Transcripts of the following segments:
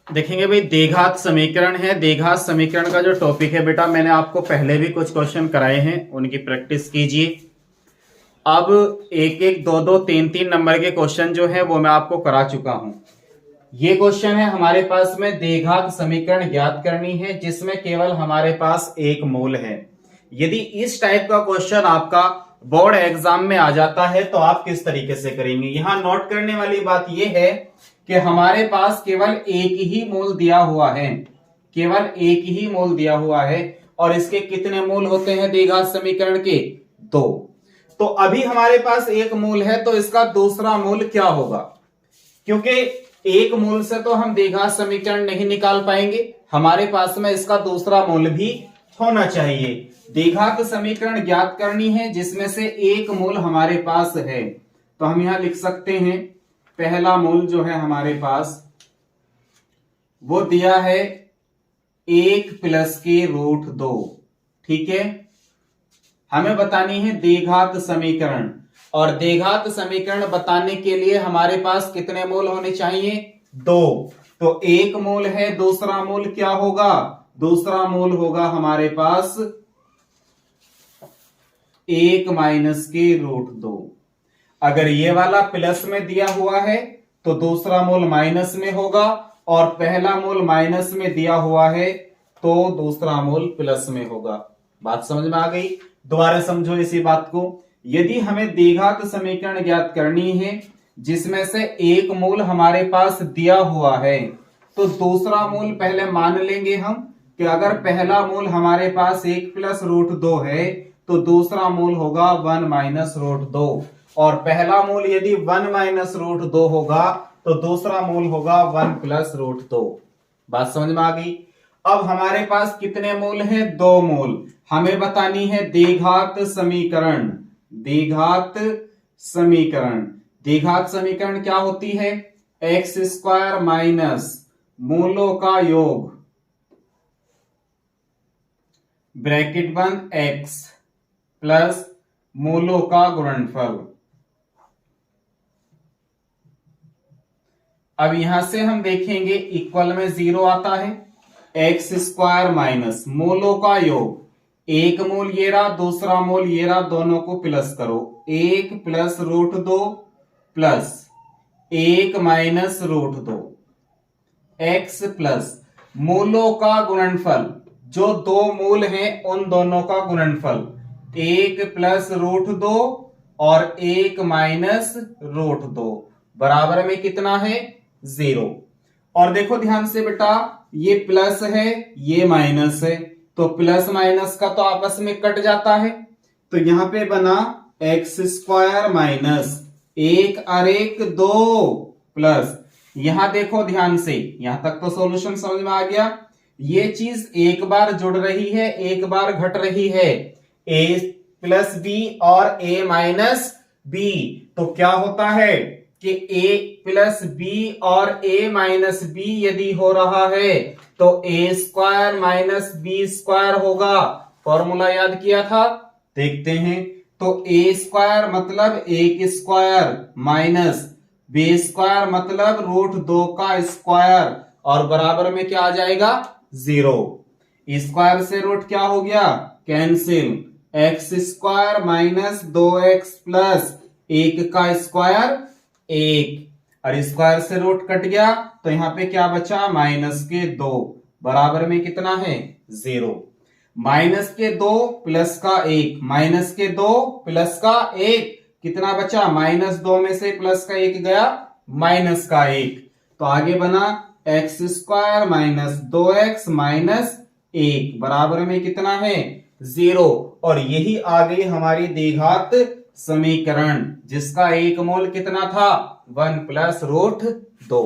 देखेंगे भाई, द्विघात समीकरण है। द्विघात समीकरण का जो टॉपिक है बेटा, मैंने आपको पहले भी कुछ क्वेश्चन कराए हैं, उनकी प्रैक्टिस कीजिए। अब एक एक दो दो तीन तीन नंबर के क्वेश्चन जो है वो मैं आपको करा चुका हूं। ये क्वेश्चन है हमारे पास में, द्विघात समीकरण ज्ञात करनी है जिसमें केवल हमारे पास एक मूल है। यदि इस टाइप का क्वेश्चन आपका बोर्ड एग्जाम में आ जाता है तो आप किस तरीके से करेंगे। यहां नोट करने वाली बात यह है कि हमारे पास केवल एक ही मूल दिया हुआ है, केवल एक ही मूल दिया हुआ है। और इसके कितने मूल होते हैं द्विघात समीकरण के? दो। तो अभी हमारे पास एक मूल है, तो इसका दूसरा मूल क्या होगा? क्योंकि एक मूल से तो हम द्विघात समीकरण नहीं निकाल पाएंगे, हमारे पास में इसका दूसरा मूल भी होना चाहिए। द्विघात समीकरण ज्ञात करनी है जिसमें से एक मूल हमारे पास है, तो हम यहां लिख सकते हैं पहला मूल जो है हमारे पास वो दिया है 1 + √2। ठीक है, हमें बतानी है द्विघात समीकरण, और द्विघात समीकरण बताने के लिए हमारे पास कितने मूल होने चाहिए? दो। तो एक मूल है, दूसरा मूल क्या होगा? दूसरा मूल होगा हमारे पास 1 - √2। अगर ये वाला प्लस में दिया हुआ है तो दूसरा मूल माइनस में होगा, और पहला मूल माइनस में दिया हुआ है तो दूसरा मूल प्लस में होगा। बात समझ में आ गई? दोबारा समझो इसी बात को। यदि हमें द्विघात समीकरण ज्ञात करनी है जिसमें से एक मूल हमारे पास दिया हुआ है, तो दूसरा मूल पहले मान लेंगे हम कि अगर पहला मूल हमारे पास 1 + √2 है तो दूसरा मूल होगा 1 - √2, और पहला मूल यदि 1 - √2 होगा तो दूसरा मूल होगा 1 + √2। बात समझ में आ गई? अब हमारे पास कितने मूल हैं? दो मूल। हमें बतानी है द्विघात समीकरण। द्विघात समीकरण, द्विघात समीकरण क्या होती है? x² - मूलों का योग ब्रैकेट बंद x प्लस मूलों का गुणनफल। अब यहां से हम देखेंगे इक्वल में 0 आता है। x² - मूलों का योग, एक मूल ये रहा, दूसरा मूल ये रहा, दोनों को प्लस करो। 1 + √2 प्लस 1 - √2 x प्लस मूलों का गुणनफल, जो दो मूल हैं उन दोनों का गुणनफल, 1 + √2 और 1 - √2 बराबर में कितना है? 0। और देखो ध्यान से बेटा, ये प्लस है ये माइनस है, तो प्लस माइनस का तो आपस में कट जाता है। तो यहां पे बना x² - 1 और 1 2 प्लस, यहां देखो ध्यान से, यहां तक तो सॉल्यूशन समझ में आ गया। ये चीज एक बार जुड़ रही है, एक बार घट रही है, a + b और a - b। तो क्या होता है कि a + b और a - b यदि हो रहा है तो a² - b² होगा। फॉर्मूला याद किया था, देखते हैं। तो a² मतलब 1² माइनस b² मतलब √2 का स्क्वायर, और बराबर में क्या आ जाएगा? 0। स्क्वायर से रूट क्या हो गया? कैंसिल। x² - 2x प्लस 1 का स्क्वायर 1, और स्क्वायर से रूट कट गया तो यहां पे क्या बचा? -2 बराबर में कितना है? 0। -2 प्लस का 1, -2 प्लस का 1 कितना बचा? -2 में से प्लस का 1 गया, -1। तो आगे बना x² - 2x - 1 बराबर में कितना है? 0। और यही आ गई हमारी द्विघात समीकरण, जिसका एक मूल कितना था? 1 + √2।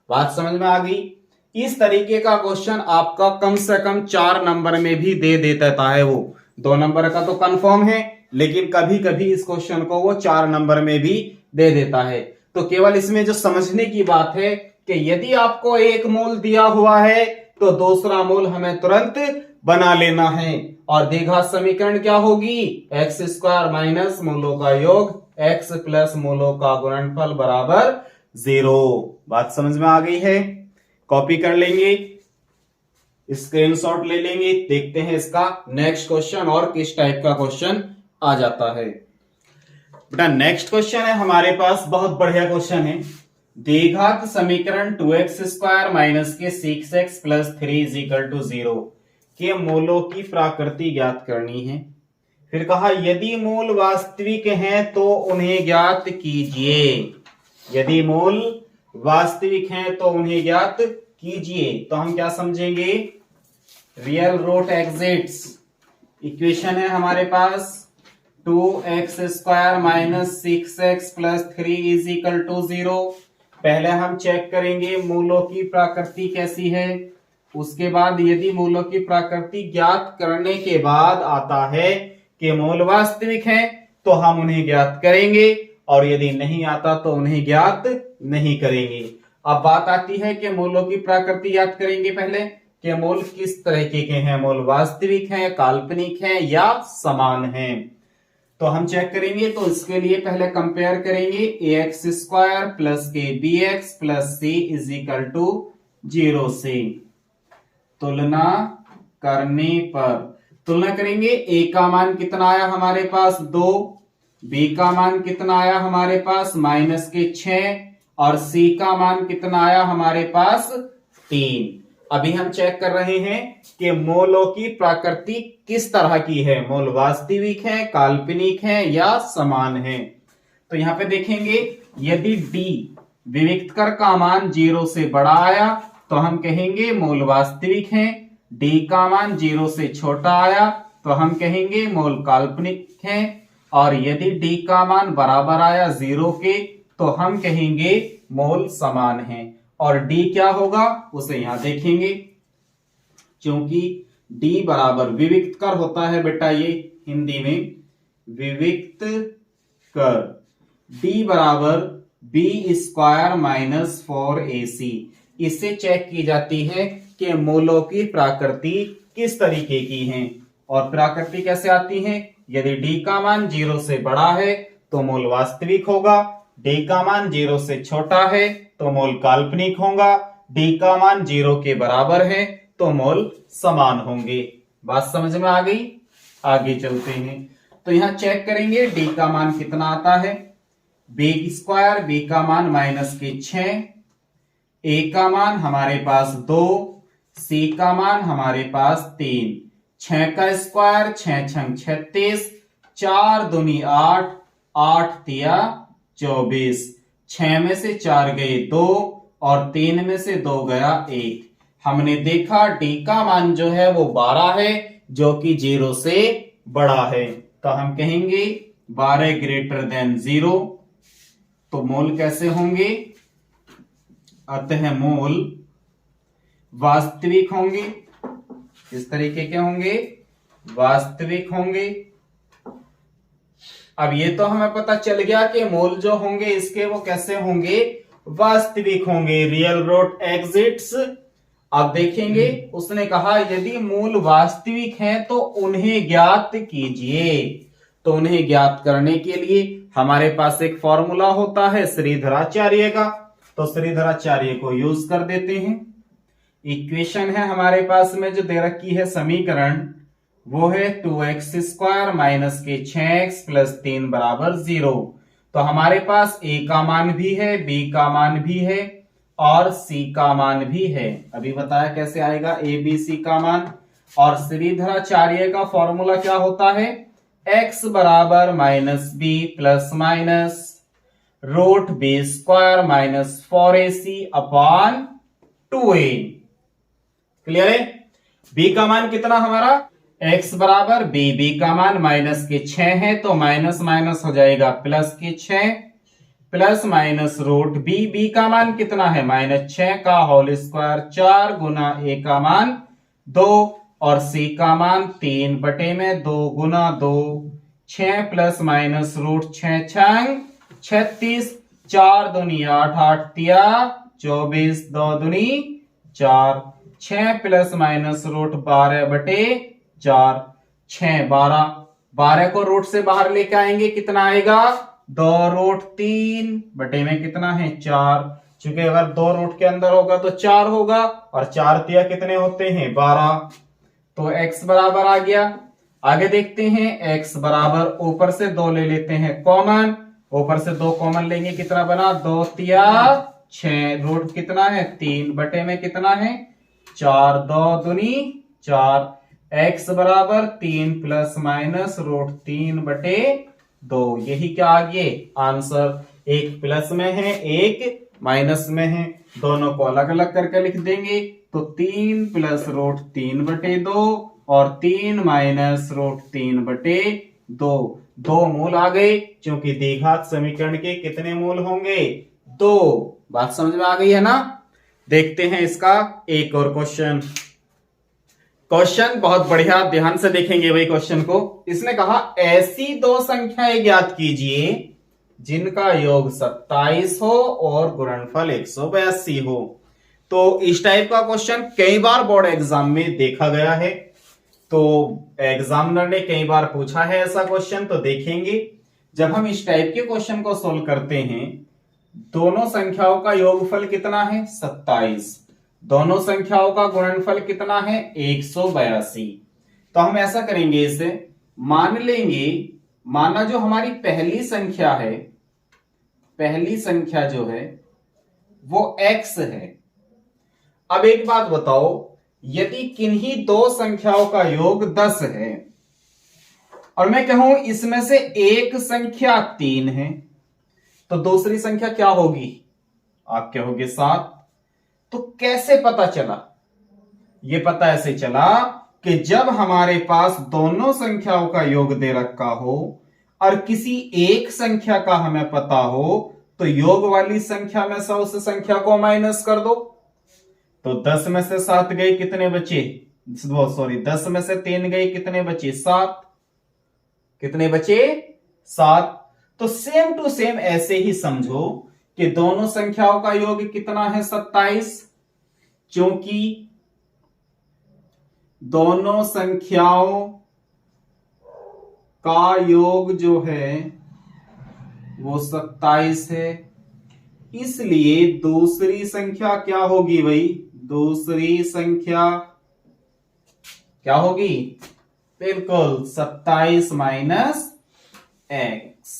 बात समझ में आ गई? इस तरीके का क्वेश्चन आपका कम से कम 4 नंबर में भी दे देता है। वो 2 नंबर का तो कंफर्म है, लेकिन कभी कभी इस क्वेश्चन को वो 4 नंबर में भी दे देता है। तो केवल इसमें जो समझने की बात है कि यदि आपको एक मूल दिया हुआ है तो दूसरा मूल हमें तुरंत बना लेना है। और द्विघात समीकरण क्या होगी? x² - मूलों का योग x प्लस मूलों का गुणनफल बराबर 0। बात समझ में आ गई है? कॉपी कर लेंगे, स्क्रीनशॉट ले लेंगे। देखते हैं इसका नेक्स्ट क्वेश्चन और किस टाइप का क्वेश्चन आ जाता है। बेटा नेक्स्ट क्वेश्चन है हमारे पास, बहुत बढ़िया क्वेश्चन है। द्विघात समीकरण 2x स्क्वायर माइनस के 6x plus 3 is equal to 0 के मूलों की प्रकृति ज्ञात करनी है। फिर कहा यदि मूल वास्तविक हैं तो उन्हें ज्ञात कीजिए। यदि मूल वास्तविक हैं तो उन्हें ज्ञात कीजिए। तो हम क्या समझेंगे, रियल रूट एग्जिट्स। इक्वेशन है हमारे पास 2x square minus 6x plus 3 is equal to 0। पहले हम चेक करेंगे मूलों की प्रकृति कैसी है, उसके बाद यदि मूलों की प्रकृति ज्ञात करने के बाद आता है कि मूल वास्तविक हैं तो हम उन्हें ज्ञात करेंगे, और यदि नहीं आता तो उन्हें ज्ञात नहीं करेंगे। अब बात आती है कि मूलों की प्रकृति ज्ञात करेंगे पहले कि मूल किस तरीके के हैं, मूल वास्तविक हैं, काल्पनिक हैं या समान हैं। तो हम चेक करेंगे। तो इसके लिए पहले कंपेयर करेंगे ax स्क्वायर प्लस के bx plus c is equal to 0 से। तुलना करने पर तुलना करेंगे, a का मान कितना आया हमारे पास 2, b का मान कितना आया हमारे पास माइनस के 6 और c का मान कितना आया हमारे पास 3। अभी हम चेक कर रहे हैं कि मूलों की प्रकृति किस तरह की है, मूल वास्तविक है, काल्पनिक है या समान है। तो यहां पे देखेंगे यदि d विविक्तकर का मान 0 से बड़ा आया तो हम कहेंगे मूल वास्तविक हैं, d का मान 0 से छोटा आया तो हम कहेंगे मूल काल्पनिक हैं, और यदि d का मान बराबर आया 0 के तो हम कहेंगे मूल समान हैं। और d क्या होगा उसे यहां देखेंगे, क्योंकि d बराबर विविक्त कर होता है बेटा, ये हिंदी में विविक्त कर, d बराबर b स्क्वायर माइनस 4ac। इससे चेक की जाती है कि मूलों की प्रकृति किस तरीके की है। और प्रकृति कैसे आती है, यदि d का मान 0 से बड़ा है तो मूल वास्तविक होगा, d का मान 0 से छोटा है तो मूल काल्पनिक होगा, d का मान 0 के बराबर है तो मूल समान होंगे। बात समझ में आ गई, आगे चलते हैं। तो यहां चेक करेंगे d का मान कितना आता है, b स्क्वायर, b का मान माइनस के 6, a का मान हमारे पास 2, c का मान हमारे पास 3, 6 का स्क्वायर 6 छंग 36, 4 दूनी 8, 8 तिया 24, 6 में से 4 गए 2 और 3 में से 2 गया 1। हमने देखा d का मान जो है वो 12 है, जो कि 0 से बड़ा है। तो हम कहेंगे 12 ग्रेटर देन 0। तो मोल कैसे होंगे, अतः मोल वास्तविक होंगे। किस तरीके के होंगे, वास्तविक होंगे। अब ये तो हमें पता चल गया कि मोल जो होंगे इसके वो कैसे होंगे, वास्तविक होंगे, रियल रूट एग्जिट्स। अब देखेंगे उसने कहा यदि मूल वास्तविक हैं तो उन्हें ज्ञात कीजिए। तो उन्हें ज्ञात करने के लिए हमारे पास एक फॉर्मूला होता है श्रीधराचार्य का, तो श्रीधराचार्य को यूज कर देते हैं। इक्वेशन है हमारे पास में जो दे रखी है समीकरण, वो है 2x स्क्वायर माइनस के 6x प्लस 3 बराबर 0। तो हमारे पास a का मान भी है, b का मान भी है और c का मान भी है। अभी बताया कैसे आएगा a b c का मान। और श्रीधराचार्य का फॉर्मूला क्या होता है, x बराबर minus b plus minus root b square minus 4ac upon 2a। Clear है। b का मान कितना हमारा, x बराबर b का मान माइनस के 6 है तो माइनस माइनस हो जाएगा प्लस के 6 प्लस माइनस रूट b का मान कितना है माइनस 6 का होल स्क्वायर 4 गुना a का मान 2 और c का मान 3 बटे में 2 गुना 2 6 प्लस माइनस रूट 6 छंग 36 4 दूनी 8 8 तिया 24 2 दूनी 4 6 प्लस माइनस रूट 12 बटे 4 6 12 12 को रूट से बाहर लेके आएंगे कितना आएगा 2 रूट 3 बटे में कितना है 4 क्योंकि अगर 2 रूट के अंदर होगा तो 4 होगा, और 4 तिया कितने होते हैं 12, तो x बराबर आ गया। आगे देखते हैं, x बराबर ऊपर से 2 ले लेते हैं कॉमन, ऊपर से 2 कॉमन लेंगे, कितना बना 2 तिया 6, रूट कितना है 3 बटे में कितना है 4, 2 दूनी 4, x बराबर 3 प्लस माइनस रूट 3 बटे 2, यही क्या आ गया आंसर। एक प्लस में है एक माइनस में है, दोनों को अलग अलग करके लिख देंगे, तो 3 प्लस रूट 3 बटे 2 और 3 माइनस रूट 3 बटे 2, 2 मूल आ गए, क्योंकि द्विघात समीकरण के कितने मूल होंगे 2। बात समझ में आ गई है ना। देखते हैं इसका एक और क्वेश्चन। क्वेश्चन बहुत बढ़िया, ध्यान से देखेंगे भाई क्वेश्चन को। इसने कहा ऐसी 2 संख्याएं ज्ञात कीजिए जिनका योग 27 हो और गुणनफल 182 हो। तो इस टाइप का क्वेश्चन कई बार बोर्ड एग्जाम में देखा गया है, तो एग्जामिनर ने कई बार पूछा है ऐसा क्वेश्चन। तो देखेंगे जब हम इस टाइप के क्वेश्चन को सोल्व करते हैं, दोनों संख्याओं का योगफल कितना है 27, दोनों संख्याओं का गुणनफल कितना है 182। तो हम ऐसा करेंगे, इसे मान लेंगे, माना जो हमारी पहली संख्या है, पहली संख्या जो है वो x है। अब एक बात बताओ, यदि किन्हीं 2 संख्याओं का योग 10 है और मैं कहूं इसमें से एक संख्या 3 है, तो दूसरी संख्या क्या होगी, आप कहोगे 7। तो कैसे पता चला, यह पता ऐसे चला कि जब हमारे पास दोनों संख्याओं का योग दे रखा हो और किसी एक संख्या का हमें पता हो, तो योग वाली संख्या में से उस संख्या को माइनस कर दो। तो 10 में से 7 गए, कितने बचे, सॉरी 10 में से 3 गए, कितने बचे 7, कितने बचे 7। तो सेम टू सेम ऐसे ही समझो कि दोनों संख्याओं का योग कितना है 27, क्योंकि दोनों संख्याओं का योग जो है वो 27 है, इसलिए दूसरी संख्या क्या होगी भाई, दूसरी संख्या क्या होगी, बिल्कुल 27 माइनस एक्स।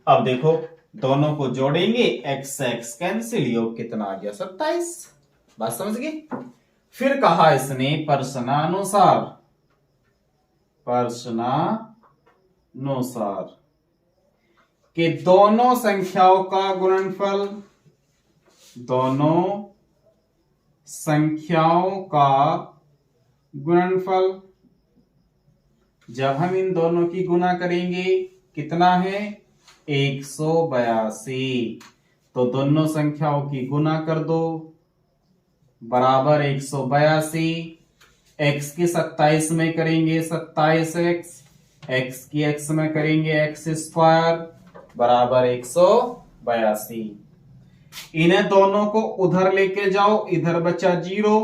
अब देखो दोनों को जोड़ेंगे, एक्स एक्स कैंसिल, योग कितना आ गया 27। बात समझ गए। फिर कहा इसने प्रश्नानुसार, प्रश्नानुसार कि दोनों संख्याओं का गुणनफल, दोनों संख्याओं का गुणनफल जब हम इन दोनों की गुना करेंगे कितना है 182। तो दोनों संख्याओं की गुना कर दो, बराबर 182। x की 27 में करेंगे 27x, x की x में करेंगे x स्क्वायर, बराबर 182। इन्हें दोनों को उधर लेके जाओ, इधर बचा 0,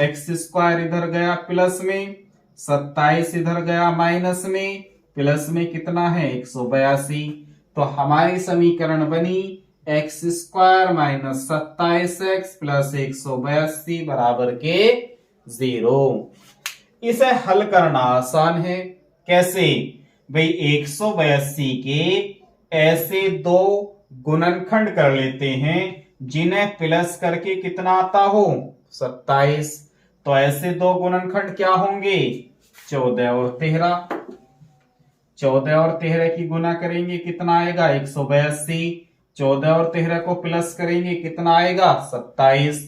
x स्क्वायर इधर गया प्लस में, 27 इधर गया माइनस में, प्लस में कितना है 182। तो हमारी समीकरण बनी x square minus 27x plus 182 बराबर के 0। इसे हल करना आसान है, कैसे भाई 182 के ऐसे 2 गुणनखंड कर लेते हैं जिन्हें प्लस करके कितना आता हो 27। तो ऐसे 2 गुणनखंड क्या होंगे 14 और 13, 14 और 13 की गुना करेंगे कितना आएगा 182, 14 और 13 को प्लस करेंगे कितना आएगा 27।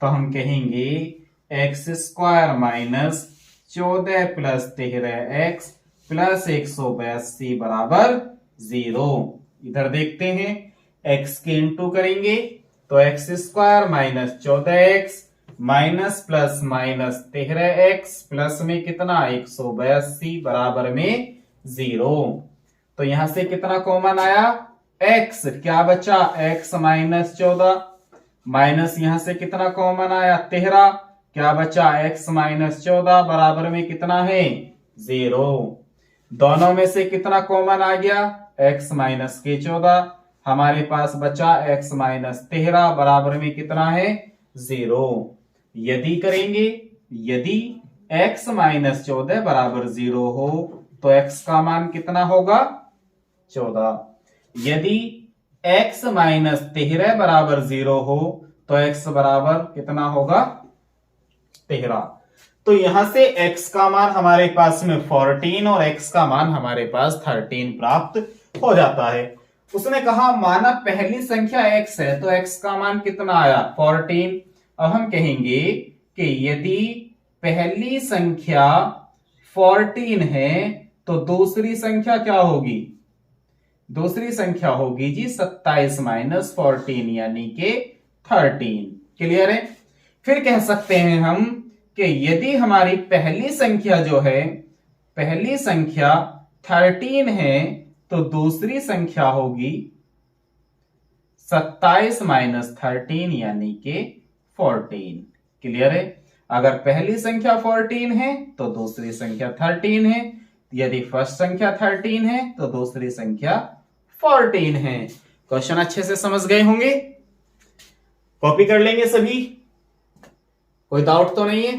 तो हम कहेंगे x square minus 14 plus 13x plus 182 बराबर 0। इधर देखते हैं x के इंटू करेंगे तो x square minus 14x minus plus minus 13x plus में कितना 182 बराबर में 0। तो यहां से कितना कॉमन आया x, क्या बचा x माइनस 14, माइनस यहां से कितना कॉमन आया 13, क्या बचा x माइनस 14 बराबर में कितना है 0। दोनों में से कितना कॉमन आ गया x माइनस के 14, हमारे पास बचा x माइनस 13 बराबर में कितना है 0। यदि करेंगे, यदि x माइनस 14 बराबर 0 हो तो x का मान कितना होगा 14। यदि x माइनस 13 बराबर 0 हो तो x बराबर कितना होगा 13। तो यहां से x का मान हमारे पास में 14 और x का मान हमारे पास 13 प्राप्त हो जाता है। उसने कहा माना पहली संख्या x है तो x का मान कितना आया 14। अब हम कहेंगे कि यदि पहली संख्या 14 है तो दूसरी संख्या क्या होगी, दूसरी संख्या होगी जी 27 माइनस 14 यानी के 13। क्लियर है। फिर कह सकते हैं हम कि यदि हमारी पहली संख्या जो है, पहली संख्या 13 है तो दूसरी संख्या होगी 27 माइनस 13 यानी के 14। क्लियर है। अगर पहली संख्या 14 है तो दूसरी संख्या 13 है, यदि फर्स्ट संख्या 13 है तो दूसरी संख्या 14 है। क्वेश्चन अच्छे से समझ गए होंगे, कॉपी कर लेंगे सभी, कोई डाउट तो नहीं है।